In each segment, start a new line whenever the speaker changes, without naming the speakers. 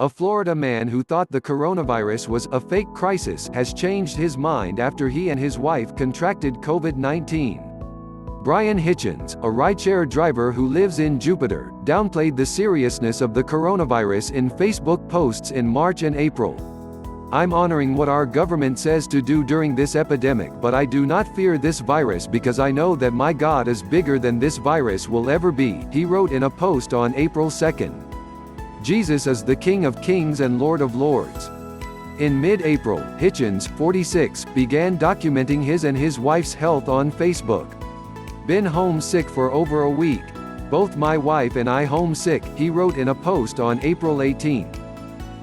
A Florida man who thought the coronavirus was a fake crisis has changed his mind after he and his wife contracted COVID-19. Brian Hitchens, a rideshare driver who lives in Jupiter, downplayed the seriousness of the coronavirus in Facebook posts in March and April. "I'm honoring what our government says to do during this epidemic, but I do not fear this virus because I know that my God is bigger than this virus will ever be," he wrote in a post on April 2nd. "Jesus is the King of Kings and Lord of Lords." In mid-April, Hitchens, 46, began documenting his and his wife's health on Facebook. "Been homesick for over a week. Both my wife and I homesick," he wrote in a post on April 18.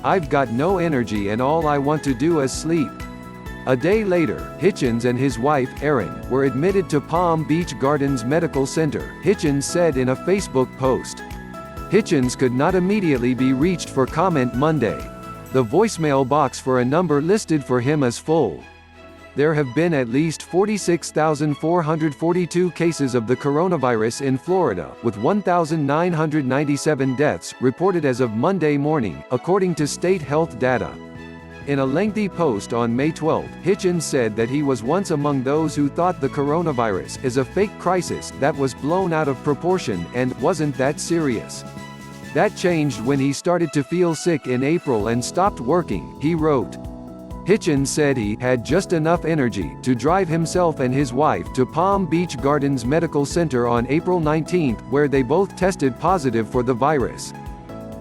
"I've got no energy and all I want to do is sleep." A day later, Hitchens and his wife, Erin, were admitted to Palm Beach Gardens Medical Center, Hitchens said in a Facebook post. Hitchens could not immediately be reached for comment Monday. The voicemail box for a number listed for him is full. There have been at least 46,442 cases of the coronavirus in Florida, with 1,997 deaths reported as of Monday morning, according to state health data. In a lengthy post on May 12, Hitchens said that he was once among those who thought the coronavirus is a fake crisis that was blown out of proportion and wasn't that serious. That changed when he started to feel sick in April and stopped working, he wrote. Hitchens said he had just enough energy to drive himself and his wife to Palm Beach Gardens Medical Center on April 19, where they both tested positive for the virus.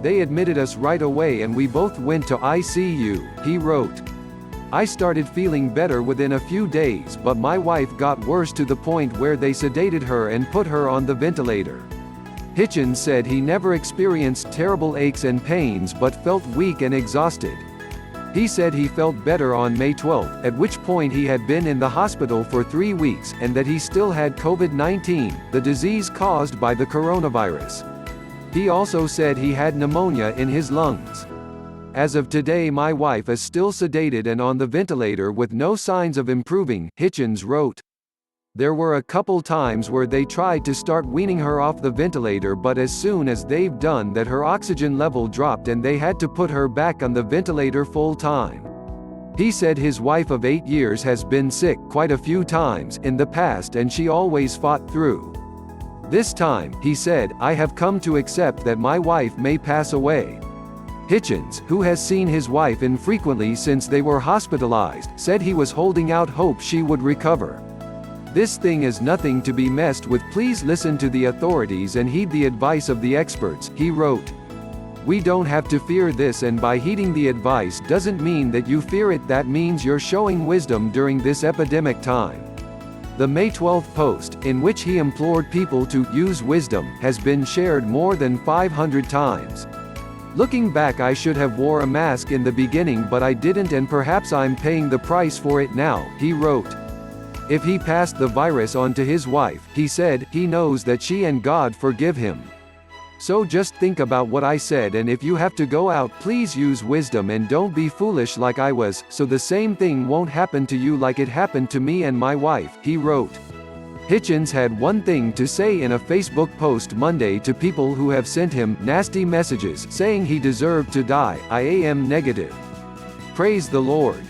"They admitted us right away and we both went to ICU," he wrote. "I started feeling better within a few days, but my wife got worse to the point where they sedated her and put her on the ventilator." Hitchens said he never experienced terrible aches and pains but felt weak and exhausted. He said he felt better on May 12, at which point he had been in the hospital for 3 weeks, and that he still had COVID-19, the disease caused by the coronavirus. He also said he had pneumonia in his lungs. "As of today, my wife is still sedated and on the ventilator with no signs of improving," Hitchens wrote. "There were a couple times where they tried to start weaning her off the ventilator, but as soon as they've done that, her oxygen level dropped and they had to put her back on the ventilator full time." He said his wife of 8 years has been sick quite a few times in the past and she always fought through. "This time," he said, "I have come to accept that my wife may pass away." Hitchens, who has seen his wife infrequently since they were hospitalized, said he was holding out hope she would recover. "This thing is nothing to be messed with. Please listen to the authorities and heed the advice of the experts," he wrote. "We don't have to fear this, and by heeding the advice doesn't mean that you fear it. That means you're showing wisdom during this epidemic time." The May 12 post, in which he implored people to use wisdom, has been shared more than 500 times. "Looking back, I should have wore a mask in the beginning, but I didn't, and perhaps I'm paying the price for it now," he wrote. If he passed the virus on to his wife, he said, he knows that she and God forgive him. "So just think about what I said, and if you have to go out, please use wisdom and don't be foolish like I was, so the same thing won't happen to you like it happened to me and my wife," he wrote. Hitchens had one thing to say in a Facebook post Monday to people who have sent him nasty messages saying he deserved to die. "I am negative. Praise the Lord.